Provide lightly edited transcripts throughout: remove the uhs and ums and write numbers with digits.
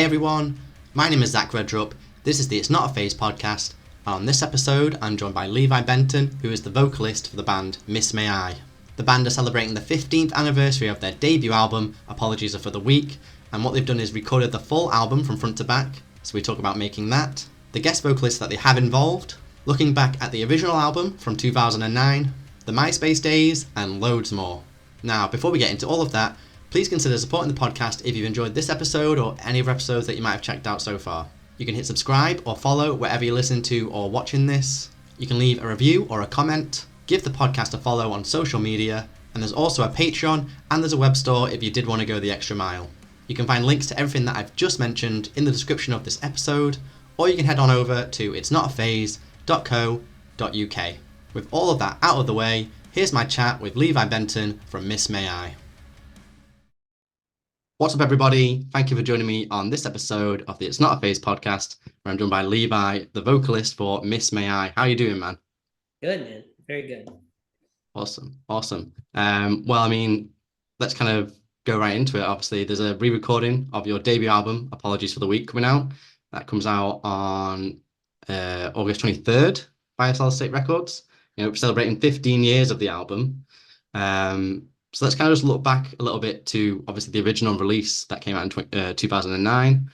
everyone, my name is REDRUP. This is the It's Not a Phase podcast, and on this episode I'm joined by Levi Benton, who is the vocalist for the band Miss May I. The band are celebrating the 15th anniversary of their debut album, Apologies Are for the Weak, and what they've done is recorded the full album from front to back, so we talk about making that, the guest vocalists that they have involved, looking back at the original album from 2009, the MySpace days, and loads more. Now, before we get into all of that, please consider supporting the podcast if you've enjoyed this episode or any other episodes that you might have checked out so far. You can hit subscribe or follow wherever you're listening to or watching this. You can leave a review or a comment, give the podcast a follow on social media, and there's also a Patreon and there's a web store if you did want to go the extra mile. You can find links to everything that I've just mentioned in the description of this episode, or you can head on over to itsnotaphase.co.uk. With all of that out of the way, here's my chat with Levi Benton from Miss May I. What's up, everybody? Thank you for joining me on this episode of the It's Not a Phase podcast, where I'm joined by Levi, the vocalist for Miss May I. How are you doing, man? Good, man. Very good. Awesome. Let's kind of go right into it. Obviously, there's a re-recording of your debut album, Apologies for the Weak, coming out. That comes out on August 23rd by Solid State Records. Celebrating 15 years of the album. So let's kind of just look back a little bit to obviously the original release that came out in 2009.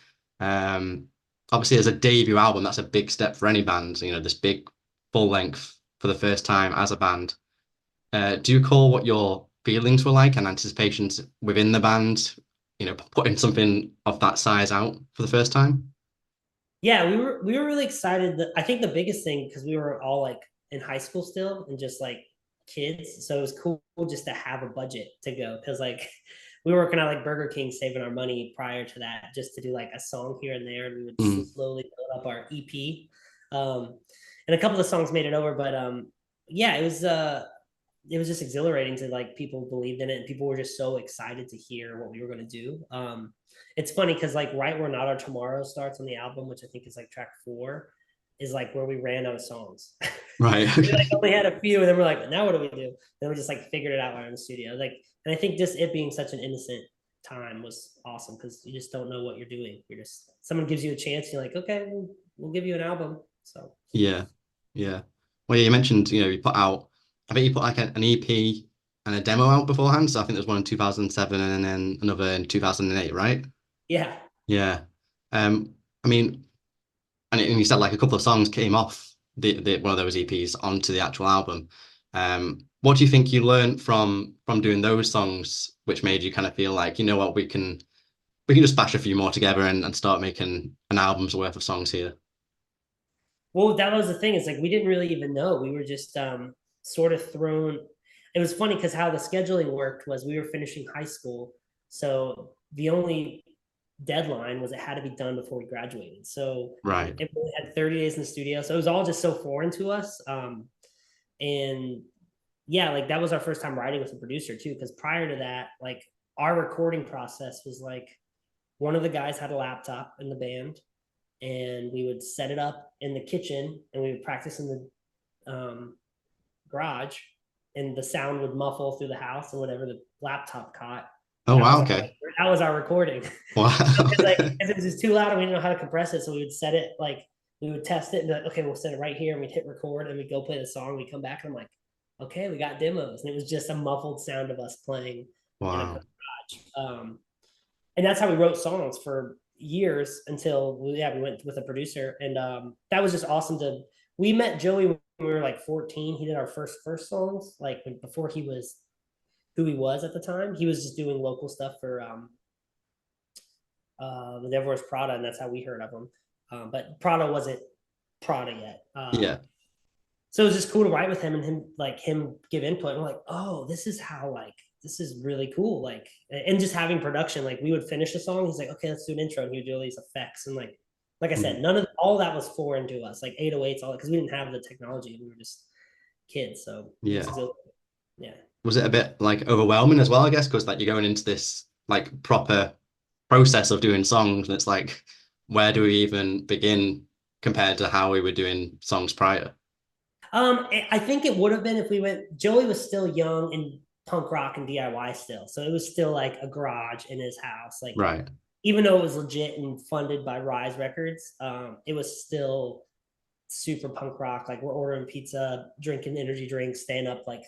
Obviously, as a debut album, that's a big step for any band. This big full length for the first time as a band. Do you recall what your feelings were like and anticipations within the band? Putting something of that size out for the first time. Yeah, we were really excited. I think the biggest thing, because we were all like in high school still and just like kids, so it was cool just to have a budget to go, because like we were working at like Burger King, saving our money prior to that just to do like a song here and there, and we would slowly build up our EP, and a couple of songs made it over, but yeah, it was just exhilarating to like people believed in it, and people were just so excited to hear what we were going to do. It's funny because like right where Not Our Tomorrow starts on the album, which I think is like track 4, is like where we ran out of songs. Right. We like only had a few, and then we're like, now what do we do? Then we just like figured it out while in the studio. Like, and I think just it being such an innocent time was awesome, because you just don't know what you're doing. Someone gives you a chance, you're like, okay, we'll give you an album. So yeah. Well, you mentioned you put out, I think you put like an EP and a demo out beforehand. So I think there's one in 2007 and then another in 2008, right? Yeah. And you said like a couple of songs came off the one of those EPs onto the actual album. What do you think you learned from doing those songs, which made you kind of feel like, what, we can just bash a few more together and start making an album's worth of songs here? Well, that was the thing. It's like we didn't really even know. We were just sort of thrown. It was funny because how the scheduling worked was we were finishing high school, so the only deadline was it had to be done before we graduated. So right, it really had 30 days in the studio, so it was all just so foreign to us. And yeah, like that was our first time writing with a producer too, because prior to that, like our recording process was like one of the guys had a laptop in the band, and we would set it up in the kitchen and we would practice in the garage, and the sound would muffle through the house and whatever the laptop caught. Oh, wow. Okay. That was our recording. Wow. Because it was just too loud and we didn't know how to compress it. So we would set it, like, we would test it and be like, okay, we'll set it right here. And we'd hit record and we'd go play the song. We'd come back and I'm like, okay, we got demos. And it was just a muffled sound of us playing in a garage. And that's how we wrote songs for years until we went with a producer. And that was just awesome we met Joey when we were like 14. He did our first songs, like before he was who he was at the time. He was just doing local stuff for the Devil Wears Prada, and that's how we heard of him. But Prada wasn't Prada yet. Yeah. So it was just cool to write with him and him give input. And we're like, oh, this is really cool. Like, and just having production, like we would finish a song. He's like, okay, let's do an intro. And he would do all these effects. And like I said, all that was foreign to us, like 808s, all that, because we didn't have the technology. We were just kids. So yeah. Yeah. Was it a bit like overwhelming as well, I guess, because like you're going into this like proper process of doing songs, and it's like, where do we even begin compared to how we were doing songs prior? I think it would have been if we went. Joey was still young and punk rock and DIY still, so it was still like a garage in his house. Like, right. even though it was legit and funded by Rise Records, it was still super punk rock. Like we're ordering pizza, drinking energy drinks, staying up like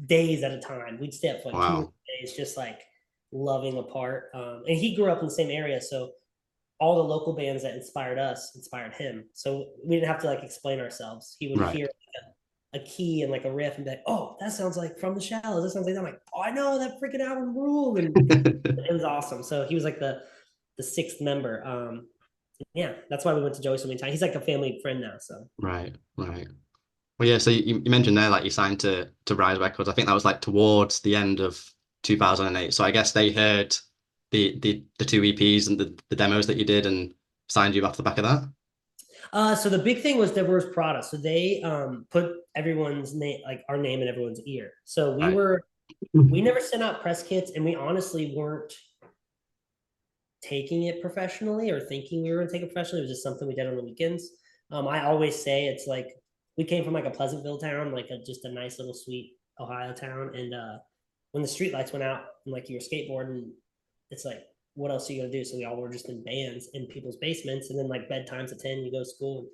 days at a time. We'd stay up for like Wow. 2 days, just like loving apart. And he grew up in the same area, so all the local bands that inspired us inspired him. So we didn't have to like explain ourselves. He would hear a key and like a riff and be like, "Oh, that sounds like From the Shallows. That sounds like that." I'm like, "Oh, I know that freaking album ruled," and it was awesome. So he was like the sixth member. Yeah, that's why we went to Joey so many times. He's like a family friend now. So Right. Well, yeah. So you mentioned there like you signed to Rise Records. I think that was like towards the end of 2008. So I guess they heard the two EPs and the demos that you did and signed you off the back of that. So the big thing was there was Prada. So they put everyone's name, like our name, in everyone's ear. So we never sent out press kits, and we honestly weren't taking it professionally or thinking we were gonna take it professionally. It was just something we did on the weekends. I always say it's like we came from like a Pleasantville town, like just a nice little sweet Ohio town. And when the street lights went out and like you were skateboarding, it's like, what else are you gonna do? So we all were just in bands in people's basements, and then like bedtimes at 10, you go to school and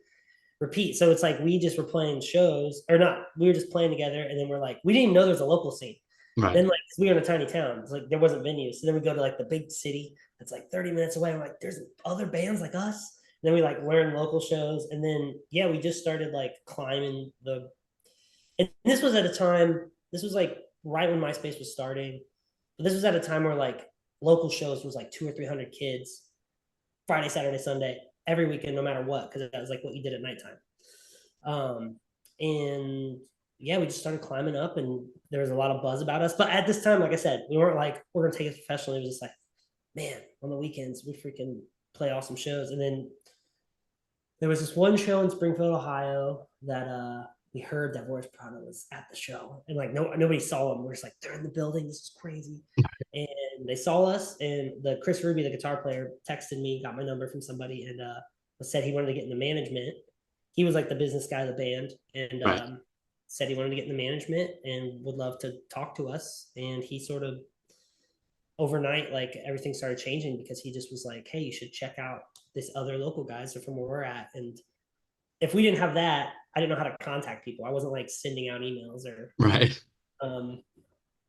repeat. So it's like we just were playing shows, or not, we were just playing together, and then we're like, we didn't even know there was a local scene. Right. Then like we were in a tiny town. It's like there wasn't venues. So then we go to like the big city that's like 30 minutes away. I'm like, there's other bands like us. And then we like learn local shows. And then yeah, we just started like climbing and this was at a time, this was like right when MySpace was starting. But this was at a time where like local shows was like 200 or 300 kids, Friday, Saturday, Sunday, every weekend, no matter what, because that was like what you did at nighttime. And yeah, we just started climbing up, and there was a lot of buzz about us. But at this time, like I said, we weren't like, we're gonna take it professionally. It was just like, man, on the weekends we freaking play awesome shows. And then there was this one show in Springfield, Ohio, that we heard that Voice Prada was at the show, and like nobody saw them. We're just like, they're in the building. This is crazy. And they saw us, and the Chris Ruby, the guitar player, texted me, got my number from somebody, and said he wanted to get into management. He was like the business guy of the band, and said he wanted to get into management and would love to talk to us. And he sort of overnight, like everything started changing, because he just was like, hey, you should check out this other local guys from where we're at. And if we didn't have that, I didn't know how to contact people. I wasn't like sending out emails or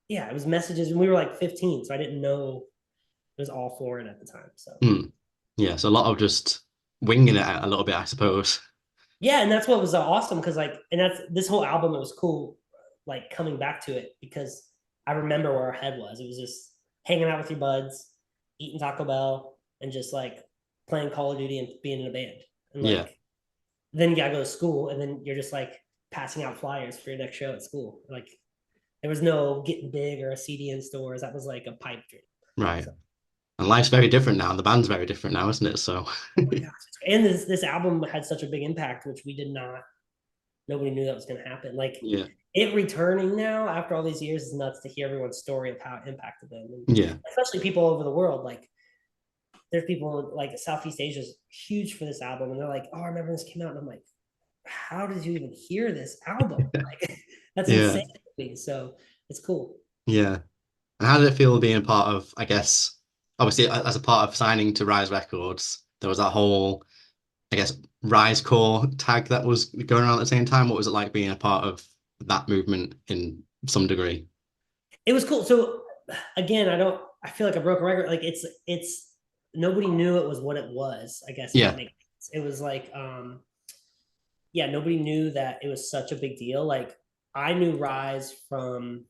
yeah, it was messages, and we were like 15, so I didn't know it was all foreign at the time. So yeah, so a lot of just winging it a little bit, I suppose. Yeah, and that's what was awesome, because like, and that's this whole album, it was cool, like coming back to it, because I remember where our head was. It was just hanging out with your buds, eating Taco Bell, and just like playing Call of Duty and being in a band. And like, then you gotta go to school, and then you're just like passing out flyers for your next show at school. Like there was no getting big or a CD in stores. That was like a pipe dream. Right. So. And life's very different now. The band's very different now, isn't it? So. Oh my gosh. And this album had such a big impact, which nobody knew that was going to happen. Like it returning now after all these years is nuts to hear everyone's story of how it impacted them. And especially people all over the world. Like there's people like Southeast Asia is huge for this album, and they're like, oh, I remember this came out, and I'm like, how did you even hear this album? Like that's insane to me. So it's cool. Yeah. And how did it feel being a part of, I guess, obviously as a part of signing to Rise Records, there was that whole, I guess, Risecore tag that was going around at the same time. What was it like being a part of that movement in some degree? It was cool. So again, I feel like I broke a record. Like it's nobody knew it was what it was, I guess. Yeah. It was like, nobody knew that it was such a big deal. Like I knew Rise from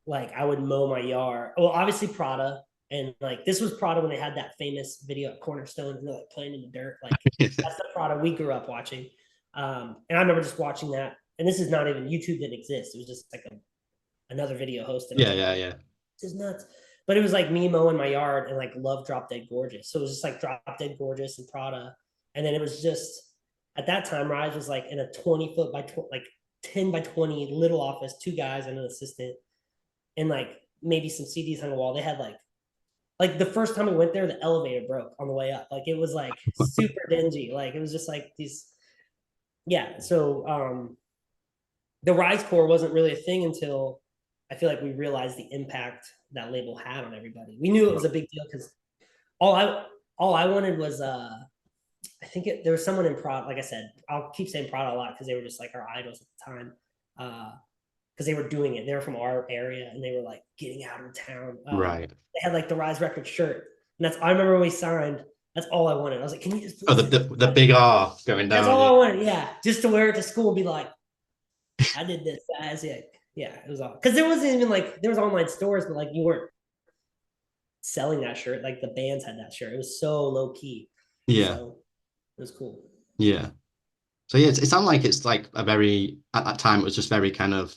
like, I would mow my yard. Well, obviously Prada. And like, this was Prada when they had that famous video at Cornerstone, and they're like playing in the dirt. Like that's the Prada we grew up watching. And I remember just watching that. And this is not even, YouTube didn't exist. It was just like another video hosted. Yeah. This is nuts. But it was like me mowing my yard and like love Drop Dead Gorgeous. So it was just like Drop Dead Gorgeous and Prada. And then it was just, at that time, Rise was like in a 20-foot by 10 by 20 little office, 2 guys and an assistant, and like maybe some CDs on the wall. They had like the first time we went there, the elevator broke on the way up. Like it was like super dingy. Like it was just like these, So the Risecore wasn't really a thing until I feel like we realized the impact that label had on everybody. We knew it was a big deal because all I wanted was I think there was someone in Prada, like I said, I'll keep saying Prada a lot because they were just like our idols at the time. Because they were doing it. They were from our area and they were like getting out of town. Right. They had like the Rise Record shirt. And I remember when we signed, that's all I wanted. I was like, can you just Oh, the big R going down. That's all I wanted, yeah. Just to wear it to school and be like, I did this, guys. Yeah, it was all because there wasn't even like there was online stores, but like you weren't selling that shirt. Like the bands had that shirt. It was so low key. Yeah. So it was cool. Yeah. So yeah, it sounded like it's like a very at that time it was just very kind of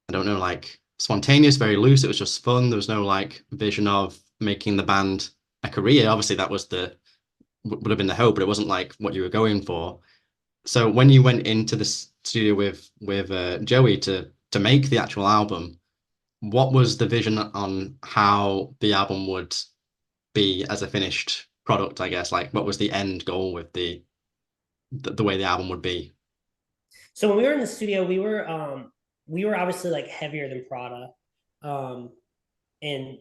I don't know like spontaneous, very loose. It was just fun. There was no like vision of making the band a career. Obviously, that was the would have been the hope, but it wasn't like what you were going for. So when you went into the studio with Joey to make the actual album, what was the vision on how the album would be as a finished product? I guess like what was the end goal with the way the album would be? So when we were in the studio, we were obviously like heavier than Prada, and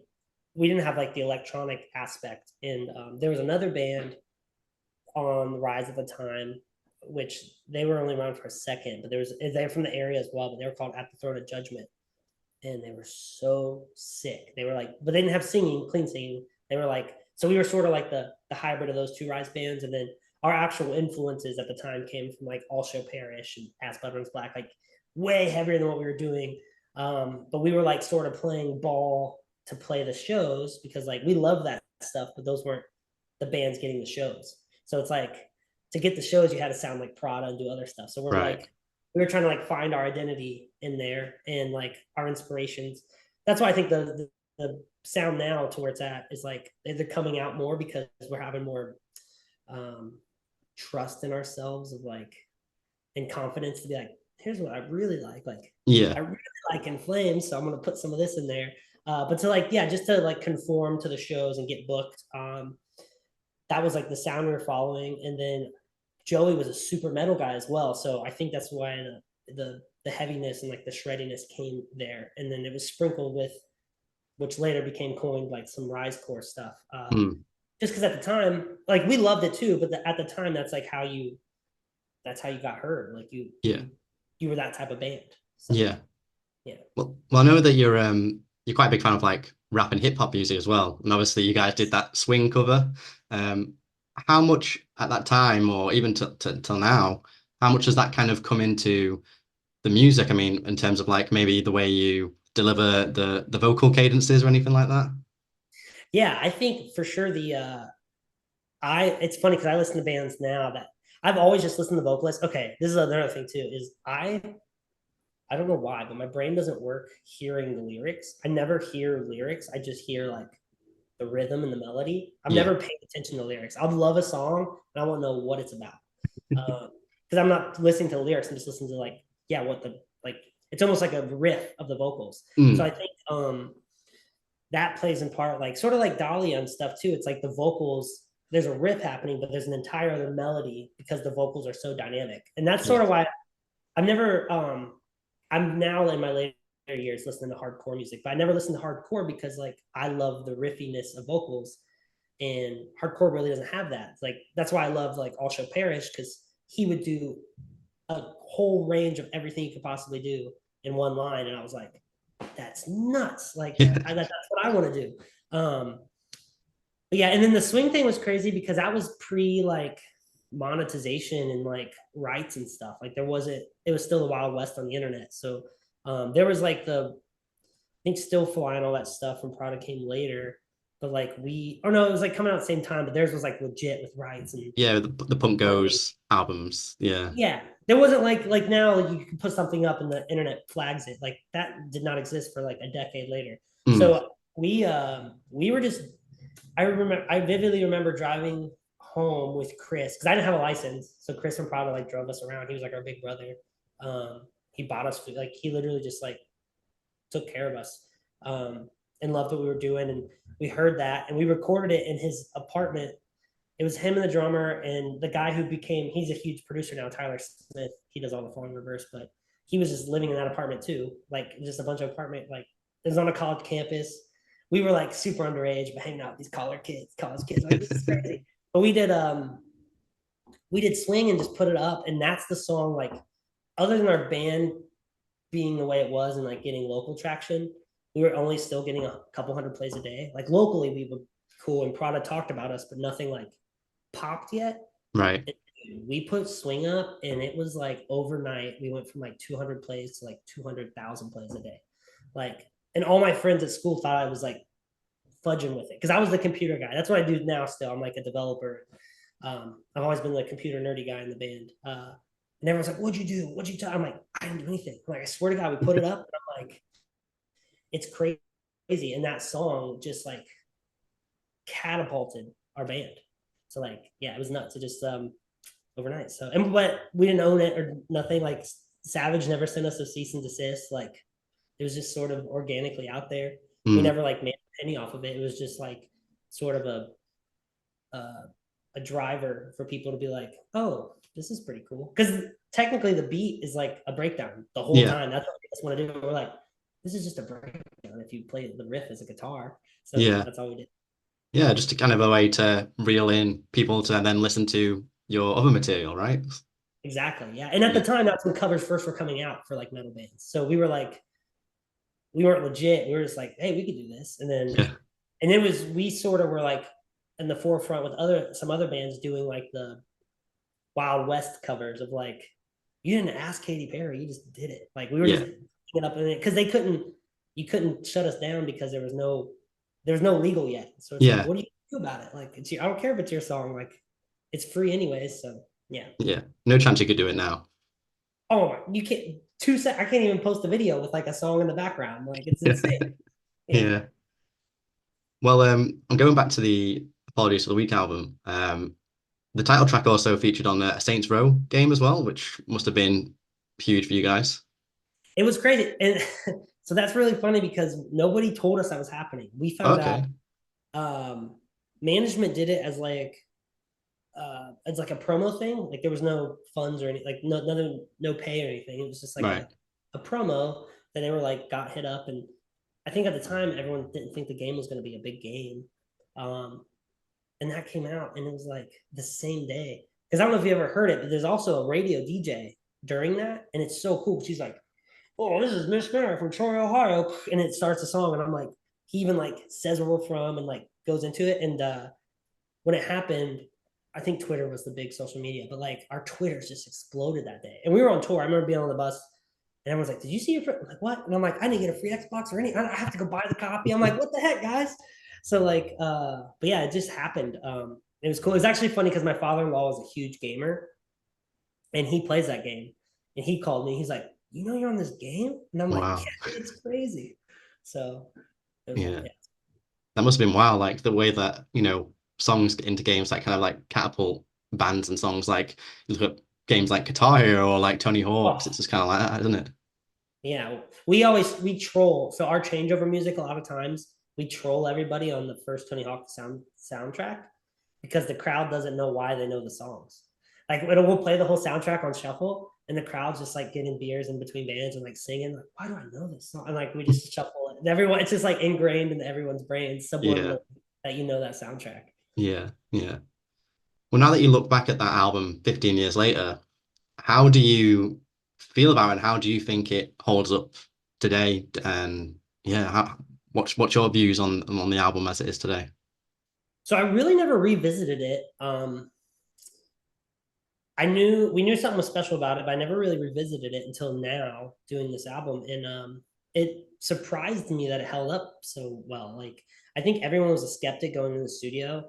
we didn't have like the electronic aspect. And there was another band on the Rise at the time, which they were only around for a second, but they're from the area as well, but they were called At the Throne of Judgment, and they were so sick. They were like, but they didn't have clean singing. They were like, so we were sort of like the hybrid of those two Rise bands, and then our actual influences at the time came from like All Shall Perish and As Blood Runs Black, like way heavier than what we were doing. But we were like sort of playing ball to play the shows because like we love that stuff, but those weren't the bands getting the shows. So it's like to get the shows, you had to sound like Prada and do other stuff. So we're Right. like, we were trying to like find our identity in there and like our inspirations. That's why I think the sound now to where it's at is like they're coming out more because we're having more trust in ourselves of like and confidence to be like, here's what I really like. Like Yeah. I really like In Flames, so I'm gonna put some of this in there. But to like, yeah, just to like conform to the shows and get booked. That was like the sound we were following. And then Joey was a super metal guy as well. So I think that's why the heaviness and like the shreddiness came there. And then it was sprinkled with, which later became coined like some Risecore stuff. Just because at the time, like we loved it too, but at the time, that's how you got heard. Like you were that type of band. So, Yeah. Yeah. Well, I know that you're quite a big fan of like rap and hip hop music as well, and obviously you guys did that Swing cover. How much at that time, or even till now, how much does that kind of come into the music? I mean, in terms of like maybe the way you deliver the vocal cadences or anything like that? Yeah, I think for sure it's funny because I listen to bands now that I've always just listened to vocalists. Okay, this is another thing too, is I don't know why, but my brain doesn't work hearing the lyrics. I never hear lyrics. I just hear like the rhythm and the melody. I've never paid attention to lyrics. I'll love a song and I won't know what it's about. Because I'm not listening to the lyrics. I'm just listening to like, yeah, it's almost like a riff of the vocals. So I think that plays in part, like sort of like Dahlia and stuff too. It's like the vocals, there's a riff happening, but there's an entire other melody because the vocals are so dynamic. And that's sort of why I'm now in my later years listening to hardcore music, but I never listened to hardcore because like I love the riffiness of vocals, and hardcore really doesn't have that. It's like that's why I love like All Shall Perish, because he would do a whole range of everything you could possibly do in one line, and I was like, that's nuts. Like that's what I want to do. But yeah, and then the Swing thing was crazy because that was pre like monetization and like rights and stuff. Like it was still the Wild West on the internet. So there was like I think Still Fly and all that stuff from Prada came later. But like it was like coming out at the same time, but theirs was like legit with rights and the Punk Goes albums. Yeah. There wasn't like now you can put something up and the internet flags it. Like that did not exist for like a decade later. So we were just I vividly remember driving home with Chris because I didn't have a license. So Chris and Prada like drove us around. He was like our big brother. He bought us food. Like he literally just like took care of us and loved what we were doing. And we heard that and we recorded it in his apartment. It was him and the drummer and the guy who he's a huge producer now, Tyler Smith. He does all the Falling Reverse, but he was just living in that apartment too. Like just a bunch of apartment, like it was on a college campus. we were like super underage, but hanging out with these college kids. Like, this is crazy. But we did Swing and just put it up, and that's the song. Like, other than our band being the way it was and like getting local traction, we were only still getting a couple hundred plays a day. Like locally, we were cool, and Prada talked about us, but nothing like popped yet. Right. And we put Swing up, and it was like overnight. We went from like 200 plays to like 200,000 plays a day. Like, and all my friends at school thought I was like fudging with it because I was the computer guy. That's what I do now. Still, I'm like a developer. I've always been the computer nerdy guy in the band. And everyone's like, "What'd you do? What'd you tell?" I'm like, "I didn't do anything." I'm like, I swear to God, we put it up, and I'm like, it's crazy. And that song just like catapulted our band. So like, yeah, it was nuts. It just overnight. So, and but we didn't own it or nothing. Like Savage never sent us a cease and desist. Like it was just sort of organically out there. We never like made a penny off of it. It was just like sort of a driver for people to be like, "Oh, this is pretty cool." Because technically the beat is like a breakdown the whole time. That's what we just want to do. We're like, this is just a breakdown if you play the riff as a guitar. So that's all we did. Yeah, just a kind of a way to reel in people to then listen to your other material, right? Exactly. Yeah. And at the time, that's when covers first were coming out for like metal bands. So we were like, we weren't legit. We were just like, hey, we could do this. And then, and it was, we sort of were like in the forefront with some other bands doing like the Wild West covers of like, you didn't ask Katy Perry, you just did it. Like we were just picking up in it because you couldn't shut us down because there was no legal yet. So it's like, what do you do about it? Like, I don't care if it's your song. Like, it's free anyways. So yeah. Yeah. No chance you could do it now. Oh, you can't. I can't even post a video with like a song in the background. Like, it's insane. Yeah. Well, I'm going back to the Apologies for the Week album. The title track also featured on a Saints Row game as well, which must have been huge for you guys. It was crazy. And so that's really funny because nobody told us that was happening. We found out management did it as like a promo thing. Like there was no funds or anything, like no pay or anything. It was just like a promo that they were like got hit up. And I think at the time everyone didn't think the game was going to be a big game. And that came out and it was like the same day. Because I don't know if you ever heard it, but there's also a radio DJ during that. And it's so cool. She's like, "Oh, this is Miss Mary from Troy, Ohio." And it starts a song. And I'm like, he even like says where we're from and like goes into it. And when it happened, I think Twitter was the big social media, but like our Twitters just exploded that day. And we were on tour. I remember being on the bus and everyone's like, "Did you see your friend?" I'm like, "What?" And I'm like, "I didn't get a free Xbox or anything. I have to go buy the copy." I'm like, "What the heck, guys?" So like, but yeah, it just happened. It was cool. It was actually funny because my father-in-law was a huge gamer and he plays that game. And he called me. He's like, "You know, you're on this game?" And I'm like, "Yeah, it's crazy." So yeah. That must have been wild. Like the way that, songs get into games that kind of like catapult bands and songs. Like you look at games like Guitar Hero or like Tony Hawk's. It's just kind of like that, isn't it? Yeah. We troll. So our changeover music, a lot of times we troll everybody on the first Tony Hawk soundtrack because the crowd doesn't know why they know the songs. Like we'll play the whole soundtrack on shuffle and the crowd's just like getting beers in between bands and like singing, like, "Why do I know this song?" And like we just shuffle it. And everyone, it's just like ingrained in everyone's brains, subliminal that you know that soundtrack. Yeah. Well, now that you look back at that album 15 years later, how do you feel about it? And how do you think it holds up today? And what's your views on the album as it is today? So I really never revisited it. We knew something was special about it, but I never really revisited it until now doing this album. And it surprised me that it held up so well. Like I think everyone was a skeptic going in the studio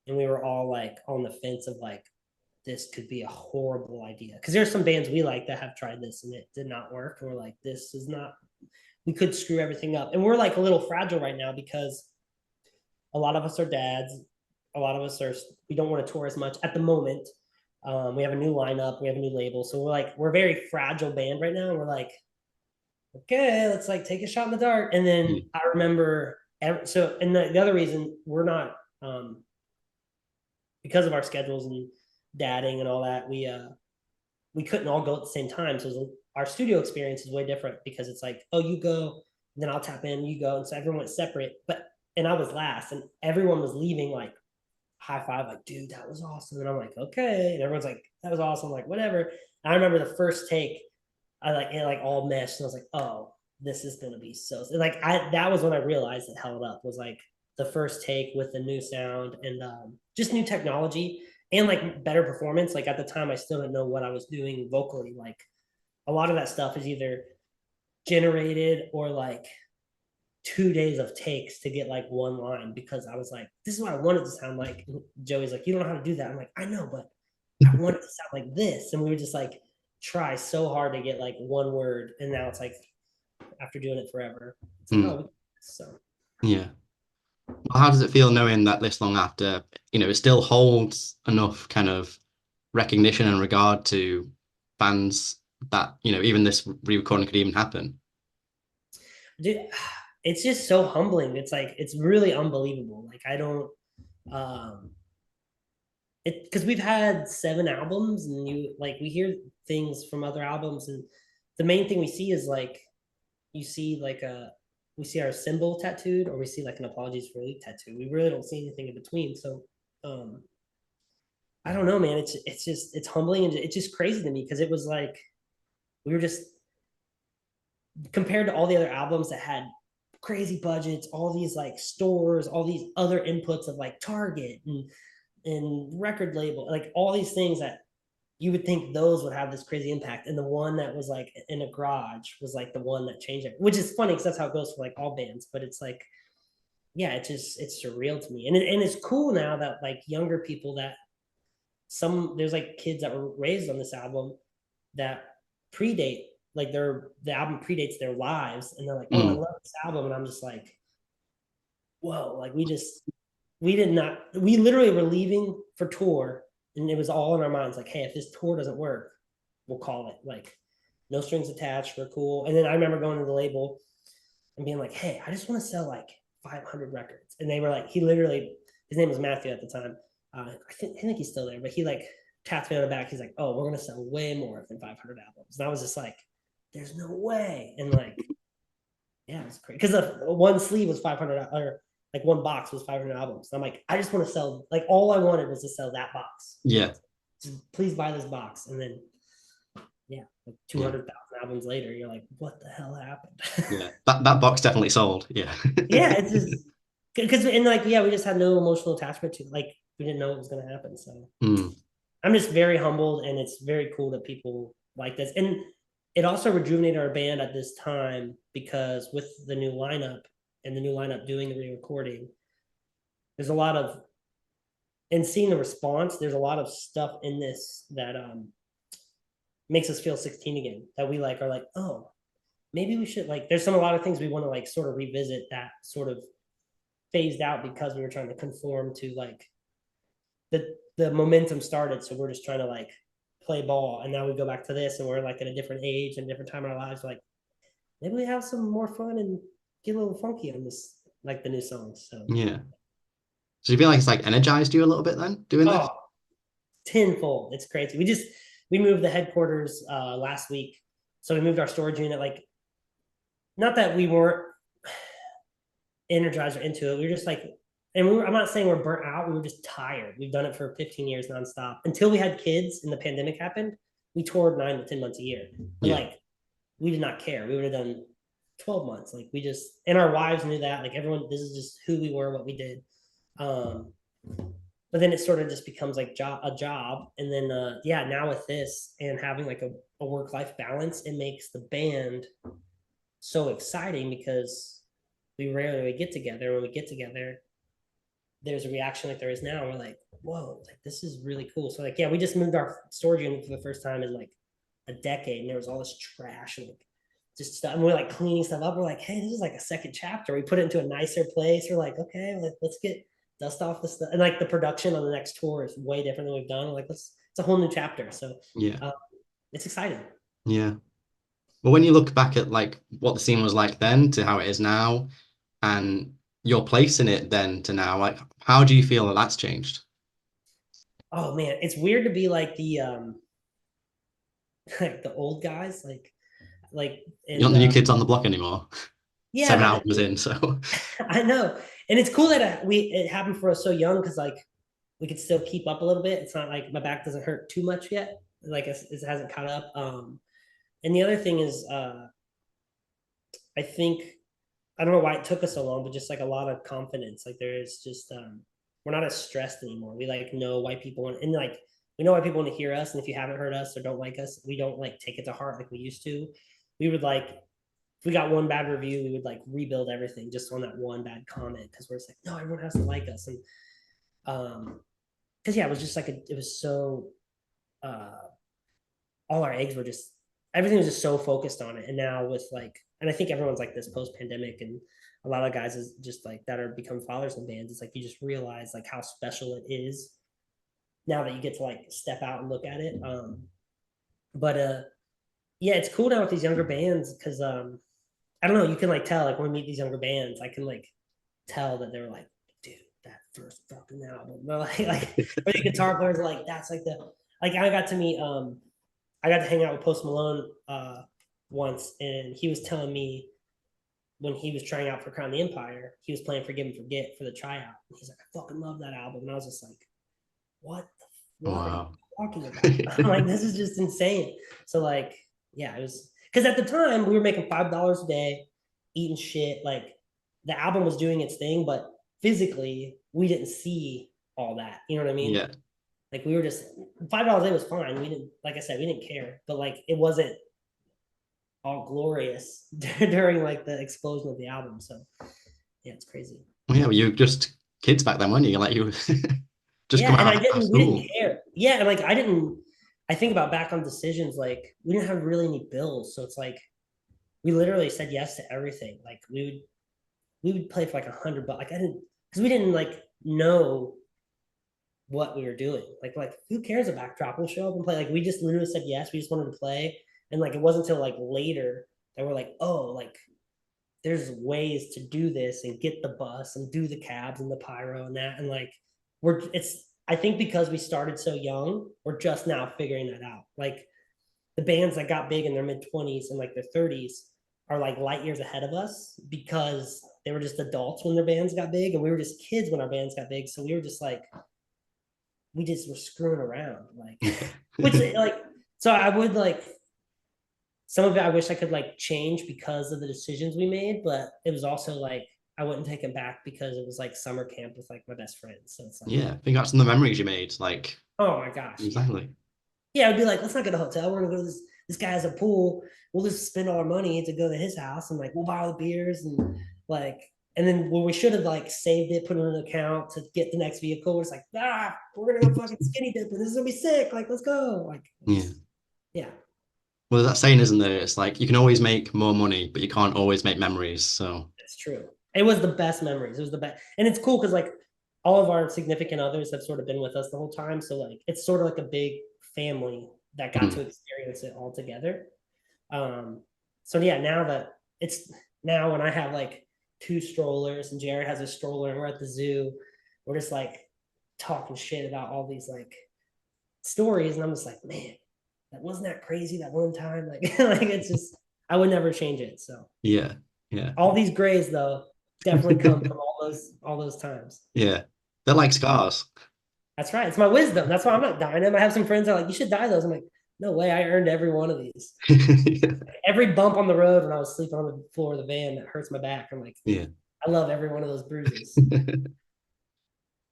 and we were all like on the fence of like, this could be a horrible idea. Because there's some bands we like that have tried this and it did not work. And we're like, we could screw everything up. And we're like a little fragile right now because a lot of us are dads. A lot of us we don't want to tour as much at the moment. We have a new lineup. We have a new label. So we're a very fragile band right now. And we're like, okay, let's like take a shot in the dark. And then I remember, and the other reason we're not, because of our schedules and dadding and all that, we couldn't all go at the same time. So our studio experience is way different because it's like, oh, you go, then I'll tap in, you go. And so everyone went separate. But and I was last, and everyone was leaving like high five, like, dude, that was awesome. And I'm like, okay. And everyone's like, that was awesome. I'm like, whatever. And I remember the first take, I like it like all meshed. And I was like, oh, this is gonna be so like that was when I realized it held up, was like the first take with the new sound and just new technology and like better performance. Like at the time I still didn't know what I was doing vocally. Like a lot of that stuff is either generated or like 2 days of takes to get like one line, because I was like, this is what I wanted to sound like. And Joey's like, you don't know how to do that. I'm like, I know, but I want it to sound like this. And we would just like try so hard to get like one word. And now it's like, after doing it forever, it's like, oh, so. Yeah. Well, how does it feel knowing that this long after, it still holds enough kind of recognition and regard to fans that, even this re-recording could even happen? Dude, it's just so humbling. It's like, it's really unbelievable. Like I don't, because we've had 7 albums, and we hear things from other albums, and the main thing we see is like, you see like we see our symbol tattooed, or we see like an apologies for leak tattoo. We really don't see anything in between. So I don't know, man. It's humbling, and it's just crazy to me, because it was like we were just, compared to all the other albums that had crazy budgets, all these like stores, all these other inputs of like Target and record label, like all these things that you would think those would have this crazy impact. And the one that was like in a garage was like the one that changed it, which is funny because that's how it goes for like all bands. But it's like, yeah, it's surreal to me. And it's cool now that like younger people that there's like kids that were raised on this album that predate, like the album predates their lives. And they're like, oh, I love this album. And I'm just like, whoa, like we literally were leaving for tour, and it was all in our minds, like, hey, if this tour doesn't work, we'll call it. Like, no strings attached, we're cool. And then I remember going to the label and being like, hey, I just want to sell like 500 records. And they were like, his name was Matthew at the time. I think he's still there, but he like tapped me on the back. He's like, oh, we're going to sell way more than 500 albums. And I was just like, there's no way. And like, yeah, it was crazy. Because the one sleeve was 500, or like one box was 500 albums. And I'm like, I just want to sell, like all I wanted was to sell that box. Yeah. Just please buy this box. And then, yeah, like 200,000 albums later, you're like, what the hell happened? Yeah, that box definitely sold. Yeah. Yeah, it's just, because, and like, yeah, we just had no emotional attachment to, like, we didn't know it was going to happen. So I'm just very humbled, and it's very cool that people like this. And it also rejuvenated our band at this time, because with the new lineup, and the new lineup doing the re-recording, there's a lot of, and seeing the response, there's a lot of stuff in this that makes us feel 16 again, that we like are like, oh, maybe we should, like, there's a lot of things we want to like sort of revisit that sort of phased out, because we were trying to conform to like the momentum started. So we're just trying to like play ball, and now we go back to this, and we're like at a different age and different time in our lives. Like, maybe we have some more fun and get a little funky on this, like the new songs. So yeah. So you feel like it's like energized you a little bit then doing this? Tenfold. It's crazy. We moved the headquarters last week. So we moved our storage unit, like, not that we weren't energized or into it. We were just like, and I'm not saying we're burnt out. We were just tired. We've done it for 15 years nonstop. Until we had kids and the pandemic happened, we toured 9 to 10 months a year. But like, we did not care. We would have done 12 months. Like, we just, and our wives knew that, like, everyone, this is just who we were, what we did. But then it sort of just becomes like a job. And then, now with this and having like a work-life balance, it makes the band so exciting, because we rarely get together. When we get together, there's a reaction like there is now. And we're like, whoa, like, this is really cool. So like, yeah, we just moved our storage unit for the first time in like a decade, and there was all this trash and like just stuff, and we're like cleaning stuff up. We're like, hey, this is like a second chapter. We put it into a nicer place. We're like, okay, let's get dust off the stuff. And like the production on the next tour is way different than we've done. We're like, it's a whole new chapter. So yeah, it's exciting. Yeah. Well, when you look back at like what the scene was like then to how it is now, and your place in it then to now, like, how do you feel that that's changed? Oh man, it's weird to be like the like the old guys, like you're not the new kids on the block anymore. Yeah, 7 albums in. So I know, and it's cool that it happened for us so young because like we could still keep up a little bit. It's not like my back doesn't hurt too much yet. Like it hasn't caught up. And the other thing is, I think I don't know why it took us so long, but just like a lot of confidence. Like there is just we're not as stressed anymore. We like know why people want, and like we know why people want to hear us. And if you haven't heard us or don't like us, we don't like take it to heart like we used to. We would like if we got one bad review, we would like rebuild everything just on that one bad comment because we're just like, no, everyone has to like us. And because yeah, it was just like it was so all our eggs were just everything was just so focused on it. And now with like, and I think everyone's like this post pandemic, and a lot of guys is just like that are become fathers in bands. It's like you just realize like how special it is now that you get to like step out and look at it. But yeah, it's cool now with these younger bands because I don't know, you can like tell like when we meet these younger bands, I can like tell that they're like, dude, that first fucking album. They're like or the guitar players are like, that's like the like I got to meet I got to hang out with Post Malone once, and he was telling me when he was trying out for Crown the Empire, he was playing Forgive and Forget for the tryout. And he's like, I fucking love that album. And I was just like, what wow. are you talking about? I'm like, this is just insane. So like, yeah, it was because at the time we were making $5 a day, eating shit. Like the album was doing its thing, but physically we didn't see all that. You know what I mean? Yeah. Like we were just $5 a day was fine. We didn't, like I said, we didn't care, but like it wasn't all glorious during like the explosion of the album. So yeah, it's crazy. Well, yeah, well, you were just kids back then, weren't you? Like you were just Yeah, come and out of we didn't school. care. Yeah, and like I think about back on decisions, like we didn't have really any bills. So it's like we literally said yes to everything. Like we would play for like $100. Like I didn't because we didn't like know what we were doing. Like who cares a backdrop? We'll show up and play. Like we just literally said yes. We just wanted to play. And like it wasn't until like later that we're like, oh, like there's ways to do this and get the bus and do the cabs and the pyro and that. And like it's I think because we started so young, we're just now figuring that out. Like the bands that got big in their mid-20s and like their 30s are like light years ahead of us because they were just adults when their bands got big and we were just kids when our bands got big. So we were just like, we just were screwing around. Like, which like, so I would like, some of it I wish I could like change because of the decisions we made, but it was also like, I wouldn't take it back because it was like summer camp with like my best friends. So it's like, Yeah, think about some of the memories you made. Like oh my gosh. exactly. Yeah, I'd be like, let's not go to a hotel. We're gonna go to this guy has a pool. We'll just spend all our money to go to his house and like we'll buy all the beers and like and then when we should have like saved it, put it in an account to get the next vehicle, we're just like, we're gonna go fucking skinny dip and this is gonna be sick. Like, let's go. Like Yeah. yeah. Well, there's that saying, isn't there? It's like you can always make more money, but you can't always make memories. So It's true. It was the best memories. It was the best. And it's cool because like all of our significant others have sort of been with us the whole time. So like it's sort of like a big family that got to experience it all together. So yeah, now that it's now when I have like 2 strollers and Jared has a stroller and we're at the zoo, we're just like talking shit about all these like stories. And I'm just like, man, that wasn't that crazy that one time. Like, like it's just, I would never change it. So yeah, yeah. all these grays though definitely come from all those times. Yeah. They're like scars. That's right. It's my wisdom. That's why I'm not dying them. I have some friends that are like, you should dye those. I'm like, no way. I earned every one of these. Yeah. Every bump on the road when I was sleeping on the floor of the van that hurts my back. I'm like, Yeah. I love every one of those bruises.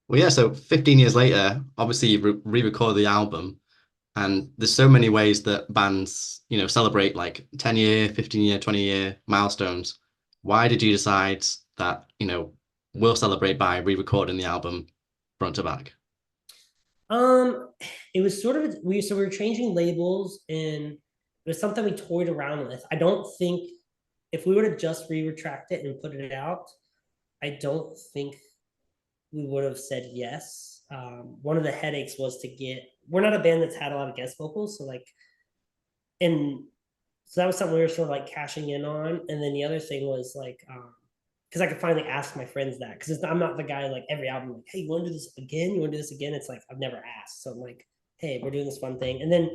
Well, yeah, so 15 years later, obviously you re-recorded the album, and there's so many ways that bands, celebrate like 10-year, 15-year, 20-year milestones. Why did you decide that, we'll celebrate by re-recording the album front to back? It was sort of we were changing labels and it was something we toyed around with. I don't think if we would have just re-retract it and put it out, I don't think we would have said yes. One of the headaches was we're not a band that's had a lot of guest vocals, so like, and so that was something we were sort of like cashing in on. And then the other thing was like, because I could finally ask my friends that because I'm not the guy like every album like, hey, you want to do this again? You want to do this again? It's like I've never asked, so I'm like, hey, we're doing this fun thing. And then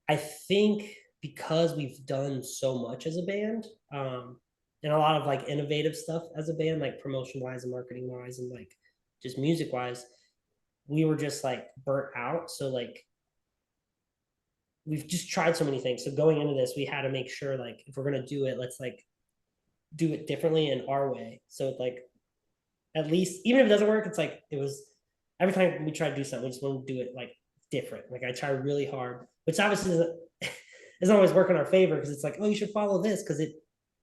I think because we've done so much as a band, and a lot of like innovative stuff as a band, like promotion wise and marketing wise and like just music wise. We were just like burnt out. So like we've just tried so many things. So going into this, we had to make sure like if we're gonna do it, let's like do it differently in our way. So it's like at least even if it doesn't work, it's like it was every time we try to do something, we just want to do it like different. Like I try really hard, which obviously doesn't always work in our favor because it's like, oh, you should follow this because it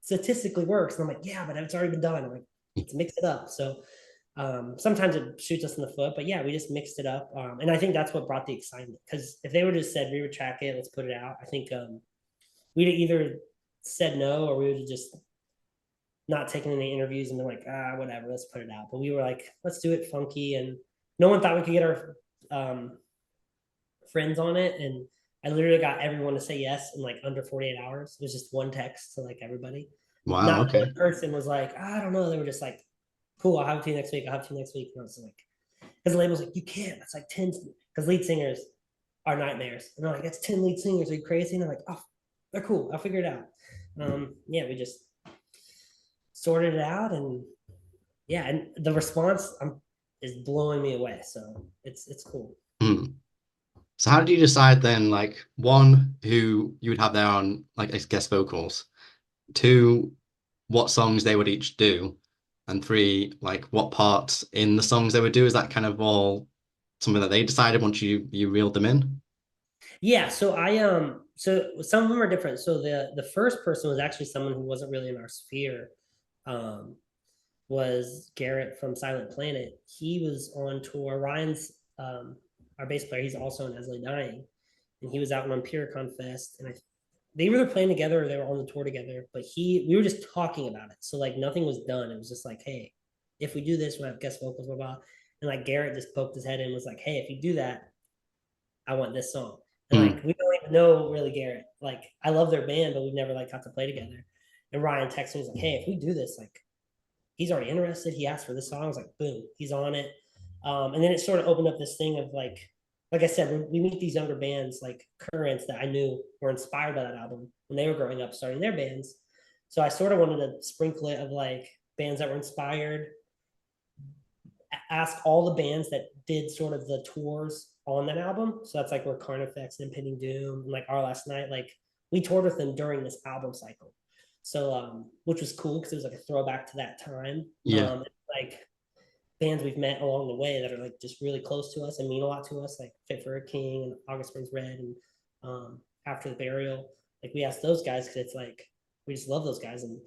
statistically works. And I'm like, yeah, but it's already been done. I'm like, let's mix it up. So sometimes it shoots us in the foot, but yeah, we just mixed it up. And I think that's what brought the excitement. Because if they would have said we would track it, let's put it out, I think we'd have either said no or we would have just not taken any interviews and been like, whatever, let's put it out. But we were like, let's do it funky. And no one thought we could get our friends on it. And I literally got everyone to say yes in like under 48 hours. It was just one text to like everybody. Wow. Not Okay. one person was like, I don't know. They were just like, cool, I'll have it to you next week. I'll have it to you next week. And I was like, because the label's like, you can't. That's like 10, because lead singers are nightmares. And they're like, that's 10 lead singers. Are you crazy? And I'm like, oh, they're cool. I'll figure it out. Yeah, we just sorted it out. And yeah, and the response is blowing me away. So it's cool. So how did you decide then, like, one, who you would have there on like as guest vocals, two, what songs they would each do, and three, like what parts in the songs they would do? Is that kind of all something that they decided once you reeled them in? Yeah, so so some of them are different. So the first person was actually someone who wasn't really in our sphere. Was Garrett from Silent Planet. He was on tour. Ryan's our bass player. He's also in As Lay Dying, and he was out on Pyricon Fest. And they were either playing together or they were on the tour together. But we were just talking about it. So like nothing was done. It was just like, hey, if we do this, we'll have guest vocals, blah blah. And like Garrett just poked his head in and was like, hey, if you do that, I want this song. And like we don't even know really Garrett. Like I love their band, but we've never like got to play together. And Ryan texted me, was like, hey, if we do this, like he's already interested. He asked for this song. I was like, boom, he's on it. And then it sort of opened up this thing of like I said, we meet these younger bands like Currents that I knew were inspired by that album when they were growing up, starting their bands. So I sort of wanted to sprinkle it of like bands that were inspired, ask all the bands that did sort of the tours on that album. So that's like where Carnifex and Impending Doom and like Our Last Night, like we toured with them during this album cycle. So which was cool because it was like a throwback to that time. Yeah. Like bands we've met along the way that are like just really close to us and mean a lot to us, like Fit for a King and August Burns Red and After the Burial. Like we asked those guys because it's like we just love those guys and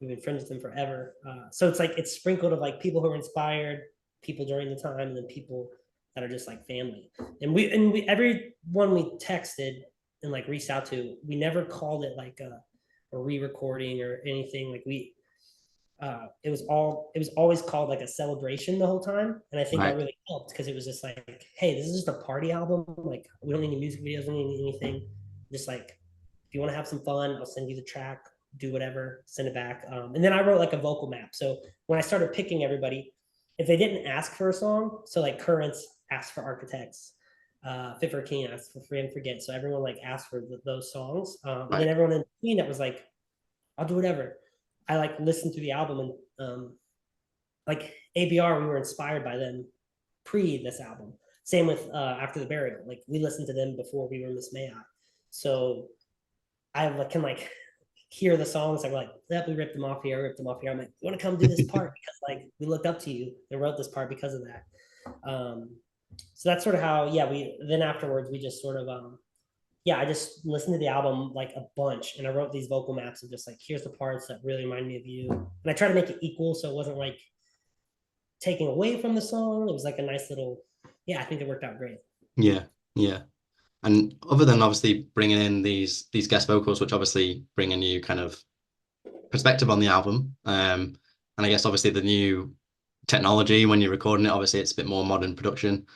we've been friends with them forever. So it's like it's sprinkled of like people who are inspired, people during the time, and then people that are just like family. And we everyone we texted and like reached out to, we never called it like a re-recording or anything. Like it was always called like a celebration the whole time. And I think that really helped because it was just like, hey, this is just a party album. Like we don't need any music videos, we don't need anything. Just like, if you want to have some fun, I'll send you the track, do whatever, send it back. And then I wrote like a vocal map. So when I started picking everybody, if they didn't ask for a song, so like Currents asked for Architects, Fit for a King asked for Free and Forget. So everyone like asked for those songs. And then everyone in between that was like, I'll do whatever. I like listened to the album and like ABR, we were inspired by them pre this album. Same with After the Burial. Like we listened to them before we were Miss May I. So I can like hear the songs. I'm like, yep, we ripped them off here, ripped them off here. I'm like, you want to come do this part because like we looked up to you and wrote this part because of that. So that's sort of how we then afterwards we just sort of I just listened to the album like a bunch and I wrote these vocal maps of just like, here's the parts that really remind me of you. And I tried to make it equal so it wasn't like taking away from the song. It was like a nice little, I think it worked out great. Yeah, yeah. And other than obviously bringing in these guest vocals, which obviously bring a new kind of perspective on the album, and I guess obviously the new technology when you're recording it, obviously it's a bit more modern production.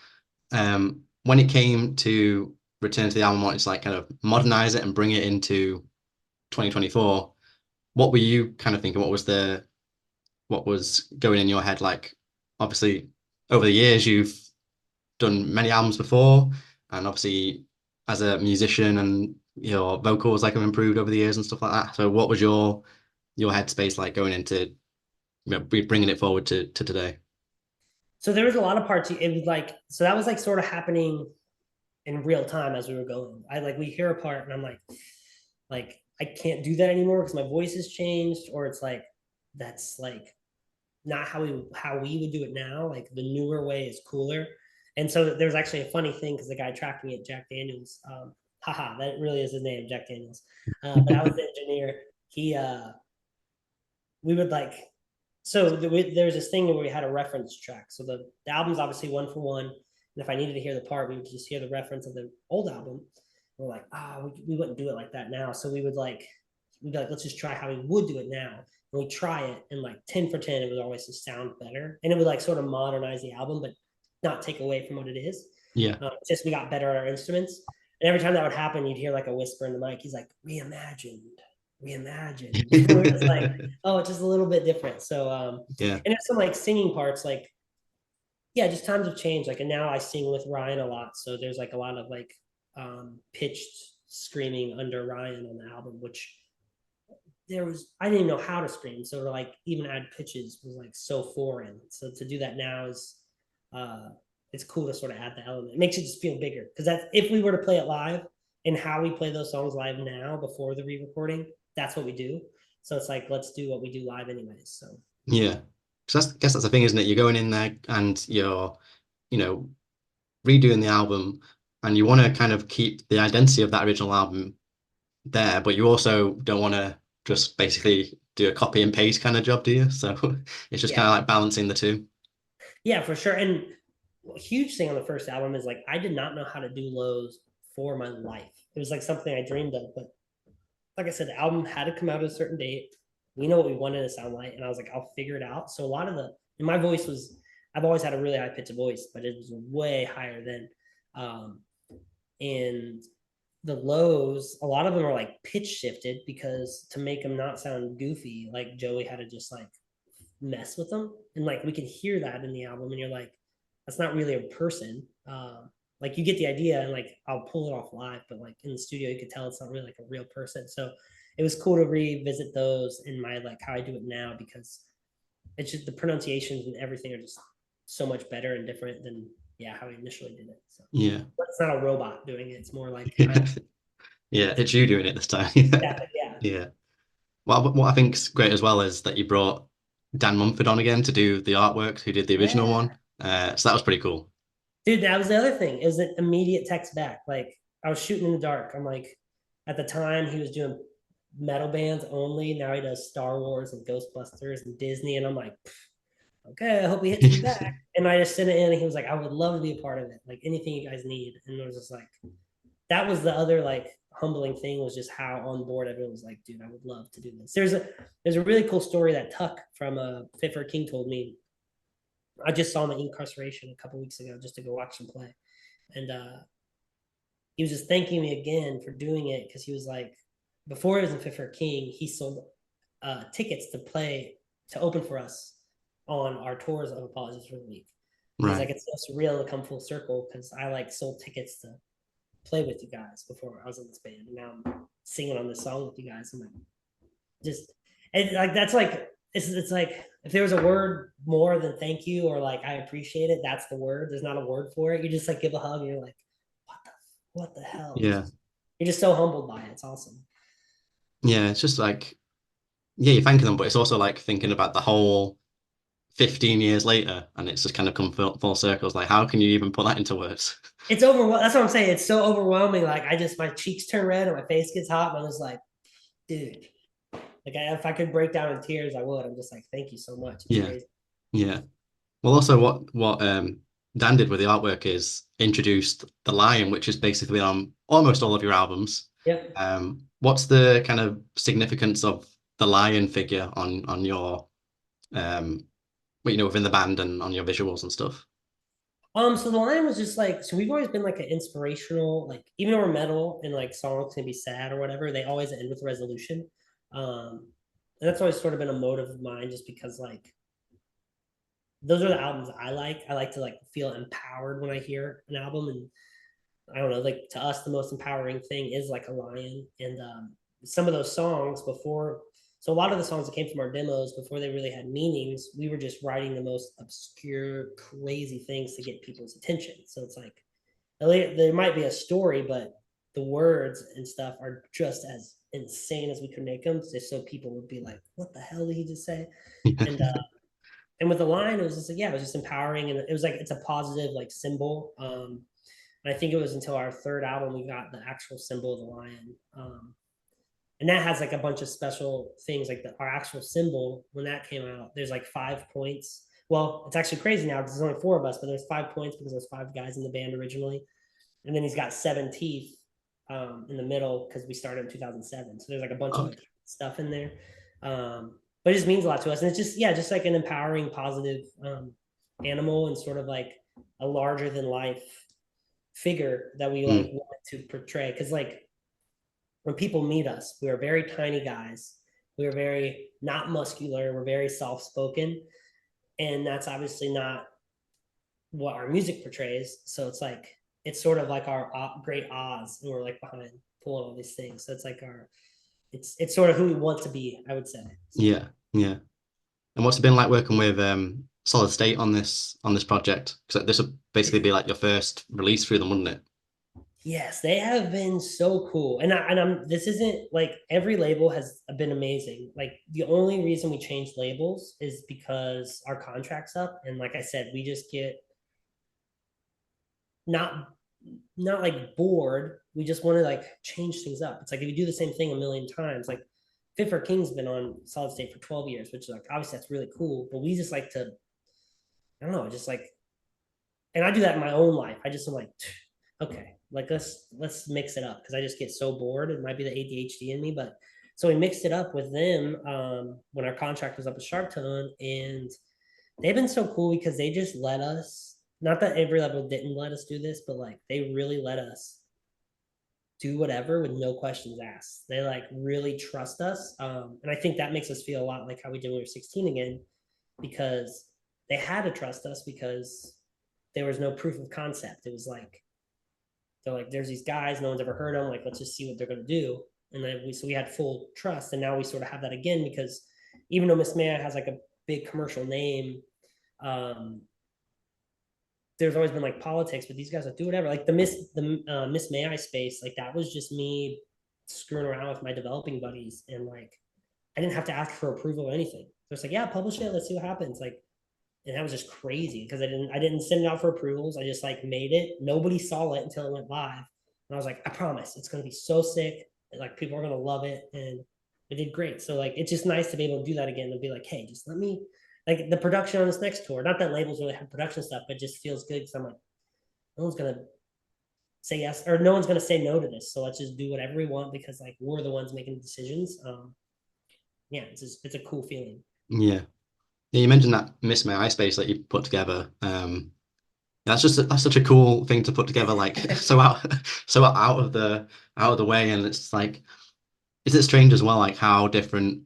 When it came to return to the album, it's like kind of modernize it and bring it into 2024. What were you kind of thinking? What was going in your head? Like, obviously, over the years you've done many albums before, and obviously as a musician and your vocals like have improved over the years and stuff like that. So what was your your headspace like going into bringing it forward to today? So there was a lot of parts. It was like, so that was like sort of happening in real time as we were going. I like, we hear a part and I'm like I can't do that anymore because my voice has changed, or it's like that's like not how we would do it now. Like the newer way is cooler. And so there's actually a funny thing because the guy tracking it, Jack Daniels, haha, that really is his name, Jack Daniels. But I was the engineer. He we would like, so there's this thing where we had a reference track. So the album's obviously one for one. And if I needed to hear the part, we would just hear the reference of the old album. We're like, we wouldn't do it like that now. So we'd be like, let's just try how we would do it now. And we try it, and like 10 for 10, it would always just sound better. And it would like sort of modernize the album, but not take away from what it is. Yeah. Just we got better at our instruments. And every time that would happen, you'd hear like a whisper in the mic. He's like, reimagined. It's like, oh, it's just a little bit different. So yeah. And there's some like singing parts, like, yeah, just times have changed. Like, and now I sing with Ryan a lot. So there's like a lot of like pitched screaming under Ryan on the album, which I didn't even know how to scream. So to like even add pitches was like so foreign. So to do that now is it's cool to sort of add the element. It makes it just feel bigger. Because that's, if we were to play it live and how we play those songs live now before the re-recording, that's what we do. So it's like, let's do what we do live anyways. So yeah. So I guess that's the thing, isn't it? You're going in there and you're, redoing the album, and you want to kind of keep the identity of that original album there, but you also don't want to just basically do a copy and paste kind of job, do you? So it's just kind of like balancing the two. Yeah, for sure. And a huge thing on the first album is like, I did not know how to do lows for my life. It was like something I dreamed of, but like I said, the album had to come out at a certain date. We know what we wanted to sound like, and I was like, I'll figure it out. So a lot of and my voice was, I've always had a really high pitched voice, but it was way higher then. And the lows, a lot of them are like pitch shifted because to make them not sound goofy, like Joey had to just like mess with them. And like, we could hear that in the album, and you're like, that's not really a person. Like, you get the idea, and like, I'll pull it off live, but like in the studio, you could tell it's not really like a real person. So it was cool to revisit those in my, like, how I do it now, because it's just the pronunciations and everything are just so much better and different than how we initially did it. So yeah, but it's not a robot doing it. It's more like yeah, it's you doing it this time. Yeah. Well, what I think's great as well is that you brought Dan Mumford on again to do the artwork, who did the original one. So that was pretty cool. Dude, that was the other thing, is an immediate text back. Like, I was shooting in the dark. I'm like, at the time he was doing metal bands only. Now he does Star Wars and Ghostbusters and Disney. And I'm like, okay, I hope he hits me back. And I just sent it in, and he was like, I would love to be a part of it. Like, anything you guys need. And it was just like, that was the other like humbling thing, was just how on board everyone was like, dude, I would love to do this. There's a really cool story that Tuck from Fit for a King told me. I just saw him at Incarceration a couple weeks ago just to go watch him play. And he was just thanking me again for doing it, because he was like, before he was in Fit for a King, he sold tickets to open for us on our tours of Apologies for the Week. Right. He's like, it's so surreal to come full circle, because I like sold tickets to play with you guys before I was in this band, and now I'm singing on this song with you guys. I'm like, just, and like, that's like, it's like, if there was a word more than thank you, or like I appreciate it, that's the word. There's not a word for it. You just like give a hug, and you're like, what the hell? Yeah, you're just so humbled by it. It's awesome. Yeah, it's just like, you're thanking them, but it's also like thinking about the whole 15 years later, and it's just kind of come full circles. Like, how can you even put that into words? It's overwhelming. That's what I'm saying. It's so overwhelming. Like, my cheeks turn red and my face gets hot, and I was like, dude, like, if I could break down in tears, I would. I'm just like, thank you so much. It's crazy. Yeah. Well, also what Dan did with the artwork is introduced the lion, which is basically on almost all of your albums. Yep. What's the kind of significance of the lion figure on your within the band and on your visuals and stuff? So the lion was just like, so we've always been like an inspirational, like, even though we're metal and like songs can be sad or whatever, they always end with resolution. And that's always sort of been a motive of mine, just because like, those are the albums I like. I like to like feel empowered when I hear an album, and I don't know, like, to us, the most empowering thing is like a lion. And some of those songs before, So a lot of the songs that came from our demos before they really had meanings, we were just writing the most obscure, crazy things to get people's attention. So it's like there might be a story, but the words and stuff are just as insane as we could make them, just so people would be like, "What the hell did he just say?" And with the line, it was just like, yeah, it was just empowering, and it was like it's a positive like symbol. And I think it was until our third album we got the actual symbol of the lion. And that has like a bunch of special things, like our actual symbol. When that came out, there's like 5 points. Well, it's actually crazy now because there's only 4 of us, but there's 5 points because there's 5 guys in the band originally. And then he's got 7 teeth in the middle because we started in 2007. So there's like a bunch of stuff in there. But it just means a lot to us. And it's just, yeah, just like an empowering, positive animal, and sort of like a larger than life figure that we like wanted to portray. Because like when people meet us, we are very tiny guys. We are very not muscular. We're very soft-spoken. And that's obviously not what our music portrays. So it's like, it's sort of like our great Oz, and we're like behind pulling all these things. So it's like it's sort of who we want to be, I would say. So. Yeah. And what's it been like working with Solid State on this project? Because this would basically be like your first release through them, wouldn't it? Yes, they have been so cool. And I'm this isn't like every label has been amazing. Like the only reason we changed labels is because our contract's up. And like I said, we just get not like bored. We just want to like change things up. It's like if you do the same thing a million times, like Fit for King's been on Solid State for 12 years, which is like obviously that's really cool. But we just like to, I don't know, just like, and I do that in my own life. I just am like, okay, like let's mix it up, because I just get so bored. It might be the ADHD in me, but so we mixed it up with them when our contract was up at Sharp Tone, and they've been so cool because they just let us, not that every level didn't let us do this, but like they really let us do whatever with no questions asked. They like really trust us. And I think that makes us feel a lot like how we did when we were 16 again, because they had to trust us because there was no proof of concept. It was like, they're like, there's these guys, no one's ever heard of them. Like, let's just see what they're going to do. And then so we had full trust. And now we sort of have that again, because even though Miss Maya has like a big commercial name, there's always been like politics, but these guys like do whatever. Like the MySpace, like that was just me screwing around with my developing buddies, and like I didn't have to ask for approval or anything. So it's like, yeah, publish it, let's see what happens. Like, and that was just crazy because I didn't send it out for approvals. I just like made it. Nobody saw it until it went live, and I was like, I promise it's gonna be so sick, and like people are gonna love it, and it did great. So like it's just nice to be able to do that again and be like, hey, just let me. Like the production on this next tour, not that labels really have production stuff, but it just feels good because I'm like, no one's gonna say yes, or no one's gonna say no to this. So let's just do whatever we want, because like we're the ones making the decisions. Yeah, it's a cool feeling. Yeah, you mentioned that MySpace that you put together. That's such a cool thing to put together. Like so out of the way, and it's like, is it strange as well, like how different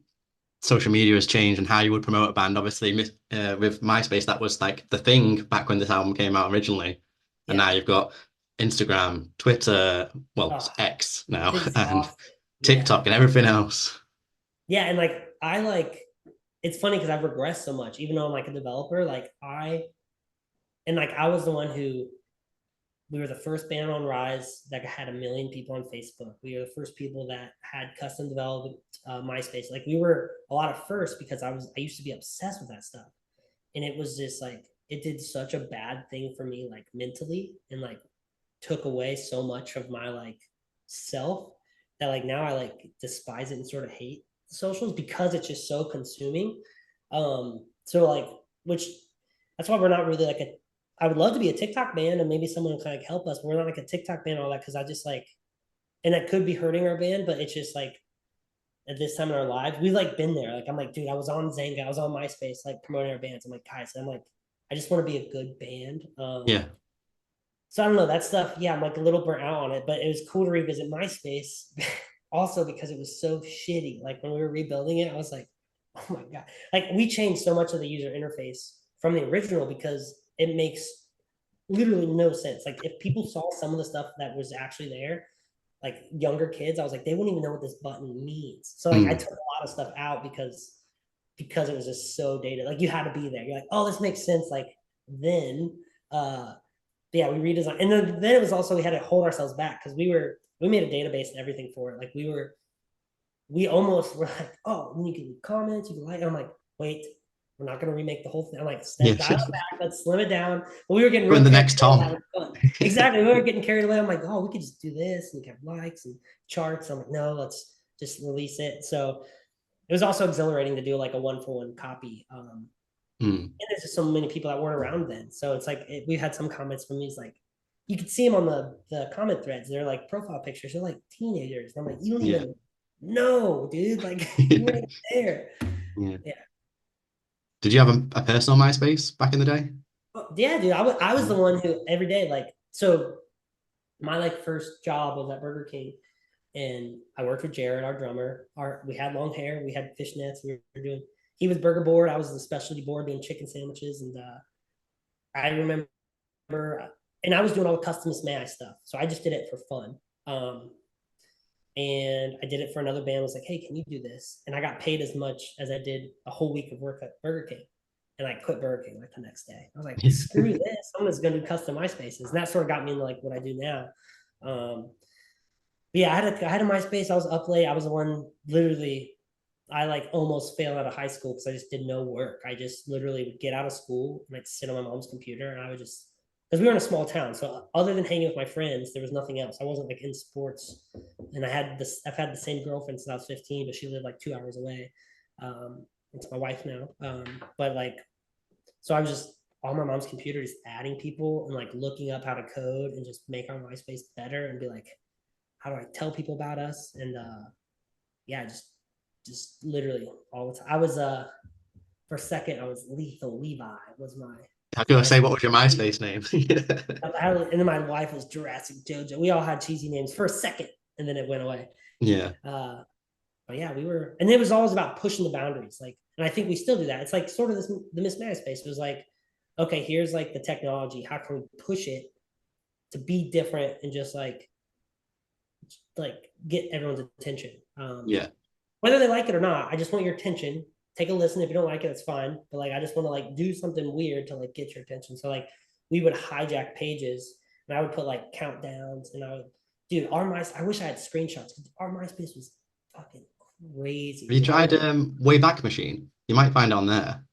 social media has changed and how you would promote a band? Obviously with MySpace, that was like the thing back when this album came out originally, and now you've got Instagram, Twitter, well, it's X now, and TikTok and everything else. Yeah, and like it's funny because I've regressed so much, even though I'm like a developer. Like I was the one who, we were the first band on Rise that had 1 million people on Facebook. We were the first people that had custom developed MySpace. Like we were a lot of first, because I used to be obsessed with that stuff. And it was just like, it did such a bad thing for me, like mentally, and like took away so much of my like self, that like now I like despise it and sort of hate the socials because it's just so consuming. So like, which that's why we're not really like I would love to be a TikTok band, and maybe someone can like help us. But we're not like a TikTok band, all that, because I just like, and that could be hurting our band, but it's just like at this time in our lives, we've like been there. Like I'm like, dude, I was on Zanga, I was on MySpace, like promoting our bands. I'm like, guys, I'm like, I just want to be a good band. Yeah. So I don't know, that stuff. Yeah, I'm like a little burnt out on it, but it was cool to revisit MySpace also because it was so shitty. Like when we were rebuilding it, I was like, oh my God. Like we changed so much of the user interface from the original because it makes literally no sense. Like if people saw some of the stuff that was actually there, like younger kids, I was like, they wouldn't even know what this button means. So like I took a lot of stuff out because it was just so dated. Like you had to be there. You're like, oh, this makes sense. Like then, yeah, we redesigned, and then it was also we had to hold ourselves back because we made a database and everything for it. Like we almost were like, oh, you can comments, you can like. I'm like, wait, we're not gonna remake the whole thing. I'm like, Yeah. dial it back, let's slim it down. But we were getting We're in the next Tom. Exactly, we were getting carried away. I'm like, oh, we could just do this and we have likes and charts. I'm like, no, let's just release it. So it was also exhilarating to do like a 1-for-1 copy. And there's just so many people that weren't around then. So it's like we had some comments from these, like you could see them on the comment threads. They're like profile pictures. They're like teenagers. And I'm like, you don't even know, dude. Like you weren't there. Yeah. Did you have a personal MySpace back in the day? Oh, yeah, dude. I was the one who every day, like, so my like first job was at Burger King, and I worked with Jared, our drummer. We had long hair, we had fishnets. We were doing. He was burger board. I was the specialty board doing chicken sandwiches, and I remember, and I was doing all the custom MMI stuff. So I just did it for fun. And I did it for another band. I was like, hey, can you do this? And I got paid as much as I did a whole week of work at Burger King. And I quit Burger King like the next day. I was like, screw this. I'm just going to do custom MySpaces. And that sort of got me into like what I do now. Yeah, I had a MySpace. I was up late. I was the one literally, I like almost failed out of high school because I just did no work. I just literally would get out of school and I'd sit on my mom's computer, and I would just, because we were in a small town. So other than hanging with my friends, there was nothing else. I wasn't like in sports. And I've had the same girlfriend since I was 15, but she lived like 2 hours away. It's my wife now. But like, so I was just on my mom's computer, just adding people and like looking up how to code and just make our MySpace better and be like, how do I tell people about us? And yeah, just literally all the time. I was for a second, I was Lethal Levi was my. I was gonna say, what was your MySpace name? And then my wife was Jurassic Jojo. We all had cheesy names for a second, and then it went away. Yeah. But yeah, we were, and it was always about pushing the boundaries. Like, and I think we still do that. It's like sort of the MySpace was like, okay, here's like the technology. How can we push it to be different and just like get everyone's attention? Yeah. Whether they like it or not, I just want your attention. Take a listen. If you don't like it, it's fine. But like, I just want to like do something weird to like get your attention. So like, we would hijack pages, and I would put like countdowns, and I would, dude, I wish I had screenshots. Our MySpace was fucking crazy. Have you tried Wayback Machine? You might find it on there.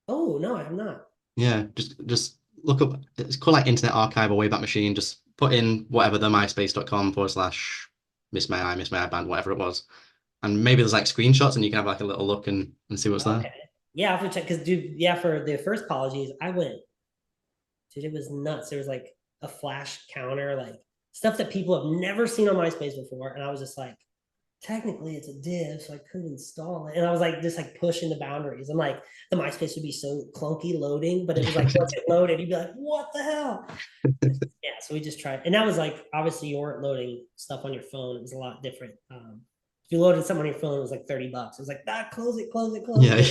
Oh no, I have not. Yeah, just look up. It's called like Internet Archive or Wayback Machine. Just put in whatever the myspace.com/MissMayI Band, whatever it was. And maybe there's like screenshots, and you can have like a little look and see what's there. Yeah, I have to check, because dude, yeah, for the first apologies, I went, dude, it was nuts. There was like a flash counter, like stuff that people have never seen on MySpace before. And I was just like, technically it's a div, so I couldn't install it. And I was like, just like pushing the boundaries. And like the MySpace would be so clunky loading, but it was like, once it loaded, you'd be like, what the hell? Yeah, so we just tried. And that was like, obviously you weren't loading stuff on your phone. It was a lot different. If you loaded something on your phone, it was like $30. It was like, close it. Yeah.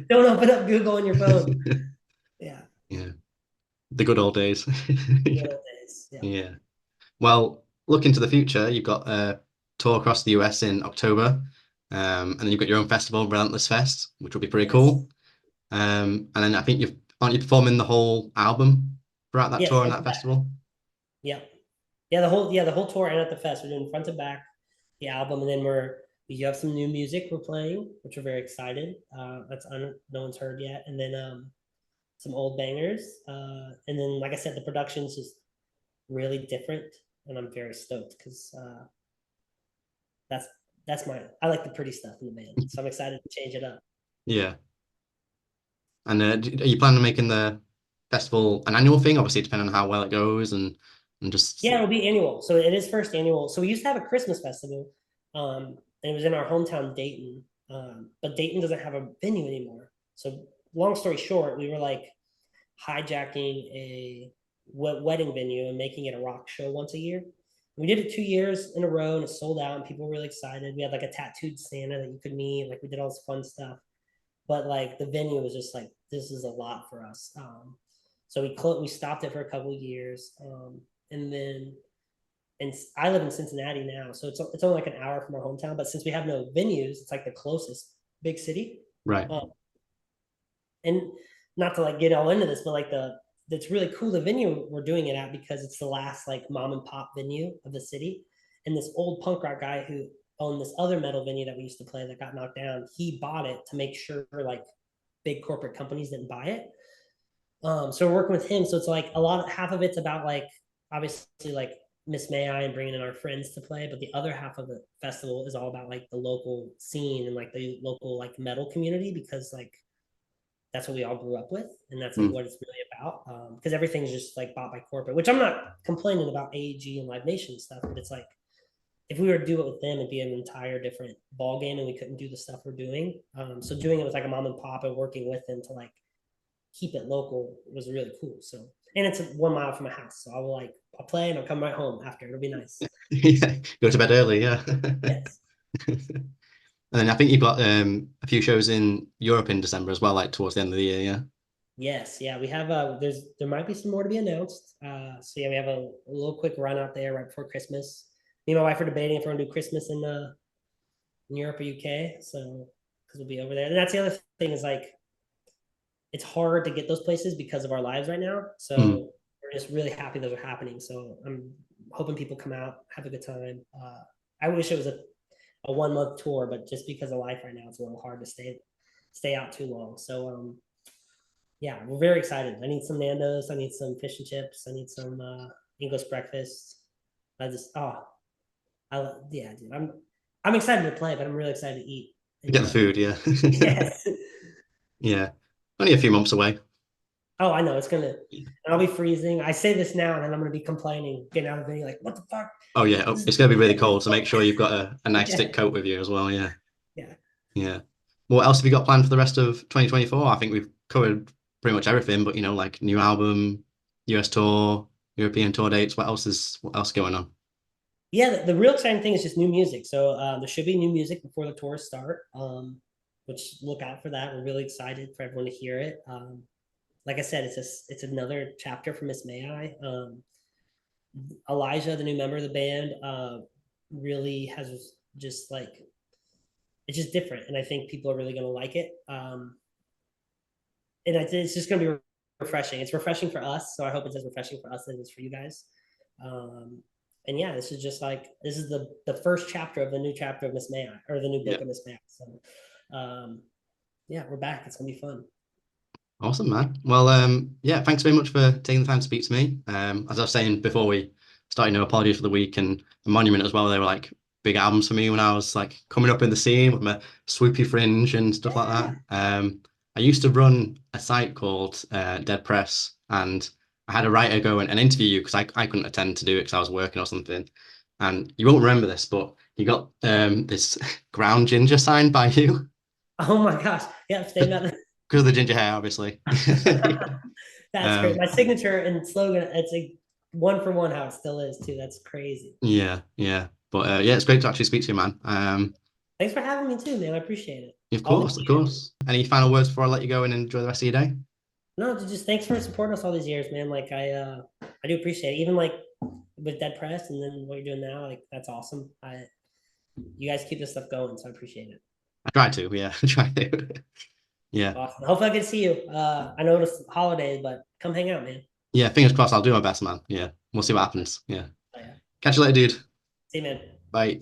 Don't open up Google on your phone. Yeah. Yeah. The good old days. Good old days. Yeah. Well, look into the future. You've got a tour across the US in October. And then you've got your own festival, Relentless Fest, which will be pretty cool. And then I think aren't you performing the whole album throughout that tour and that festival? Yeah. The whole tour and at the fest. We're doing front to back the album, and then we have some new music we're playing, which we're very excited. That's no one's heard yet, and then some old bangers, and then like I said, the production's just really different, and I'm very stoked because I like the pretty stuff in the band, so I'm excited to change it up. Yeah. And are you planning on making the festival an annual thing? Obviously, depending on how well it goes, and just it'll be annual. So it is first annual. So we used to have a Christmas festival, and it was in our hometown Dayton, but Dayton doesn't have a venue anymore. So long story short, we were like hijacking a wedding venue and making it a rock show once a year. We did it 2 years in a row, and it sold out, and people were really excited. We had like a tattooed Santa that you could meet. Like we did all this fun stuff, but like the venue was just like, this is a lot for us. So we stopped it for a couple of years. And then and I live in Cincinnati now, so it's only like an hour from our hometown. But since we have no venues, it's like the closest big city. Right. And not to like get all into this, but like it's really cool the venue we're doing it at, because it's the last like mom and pop venue of the city. And this old punk rock guy who owned this other metal venue that we used to play that got knocked down, he bought it to make sure like big corporate companies didn't buy it. So we're working with him. So it's like half of it's about like obviously like Miss May I and bringing in our friends to play, but the other half of the festival is all about like the local scene and like the local like metal community, because like that's what we all grew up with, and that's like what it's really about. Because everything's just like bought by corporate, which I'm not complaining about AEG and Live Nation stuff, but it's like if we were to do it with them, it'd be an entire different ball game, and we couldn't do the stuff we're doing. So doing it with like a mom and pop and working with them to like keep it local was really cool. So, and it's 1 mile from my house, so I'll play and I'll come right home after. It'll be nice. Yeah, go to bed early. Yeah. Yes. And then I think you've got a few shows in Europe in December as well, like towards the end of the year, yeah? Yes, yeah. We have there might be some more to be announced. So yeah, we have a little quick run out there right before Christmas. Me and my wife are debating if we're gonna do Christmas in Europe or UK. So because we'll be over there. And that's the other thing is like it's hard to get those places because of our lives right now. So we're just really happy those are happening. So I'm hoping people come out, have a good time. I wish it was a 1 month tour, but just because of life right now, it's a little hard to stay out too long. So yeah, we're very excited. I need some Nando's, I need some fish and chips, I need some English breakfast. Yeah, dude, I'm excited to play, but I'm really excited to eat. Get the food, yeah. Yes. Yeah, only a few months away. Oh, I know I'll be freezing. I say this now, and then I'm gonna be complaining, getting out of the venue, like, what the fuck? Oh yeah, it's gonna be really cold, so make sure you've got a nice thick coat with you as well. Yeah. Yeah. Yeah. What else have you got planned for the rest of 2024? I think we've covered pretty much everything, but like new album, US tour, European tour dates. What else going on? Yeah, the real exciting thing is just new music. So there should be new music before the tours start, which look out for that. We're really excited for everyone to hear it. Like I said, it's another chapter for Miss May I. Elijah, the new member of the band, really has just like, it's just different. And I think people are really going to like it. And it's just going to be refreshing. It's refreshing for us. So I hope it's as refreshing for us as it is for you guys. And yeah, this is the first chapter of the new chapter of Miss May I, or the new book of Miss May I. So yeah, we're back. It's going to be fun. Awesome, man. Well, yeah, thanks very much for taking the time to speak to me. As I was saying before we started, Apologies for the Week and Monument as well. They were like big albums for me when I was like coming up in the scene with my swoopy fringe and stuff like that. I used to run a site called Dead Press, and I had a writer go and interview you because I couldn't attend to do it because I was working or something. And you won't remember this, but you got this ground ginger signed by you. Oh my gosh. Yeah, stay about because of the ginger hair, obviously. That's great. My signature and slogan, it's a 1 for 1 how it still is too. That's crazy. Yeah. But yeah, it's great to actually speak to you, man. Thanks for having me too, man. I appreciate it. Of course. Any final words before I let you go and enjoy the rest of your day? No, just thanks for supporting us all these years, man. Like I do appreciate it. Even like with Dead Press and then what you're doing now, like that's awesome. You guys keep this stuff going, so I appreciate it. I try to, yeah. I try to. Yeah. Awesome. Hopefully I can see you. I know it's holidays, but come hang out, man. Yeah, fingers crossed. I'll do my best, man. Yeah. We'll see what happens. Yeah. Oh, yeah. Catch you later, dude. See you, man. Bye.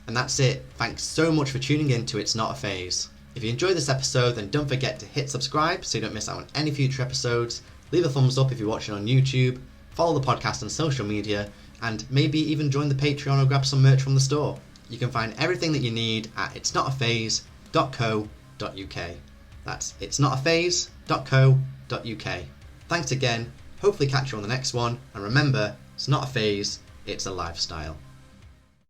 And that's it. Thanks so much for tuning in to It's Not a Phase. If you enjoyed this episode, then don't forget to hit subscribe so you don't miss out on any future episodes. Leave a thumbs up if you're watching on YouTube. Follow the podcast on social media, and maybe even join the Patreon or grab some merch from the store. You can find everything that you need at itsnotaphase.co.uk. That's itsnotaphase.co.uk. Thanks again. Hopefully catch you on the next one. And remember, it's not a phase, it's a lifestyle.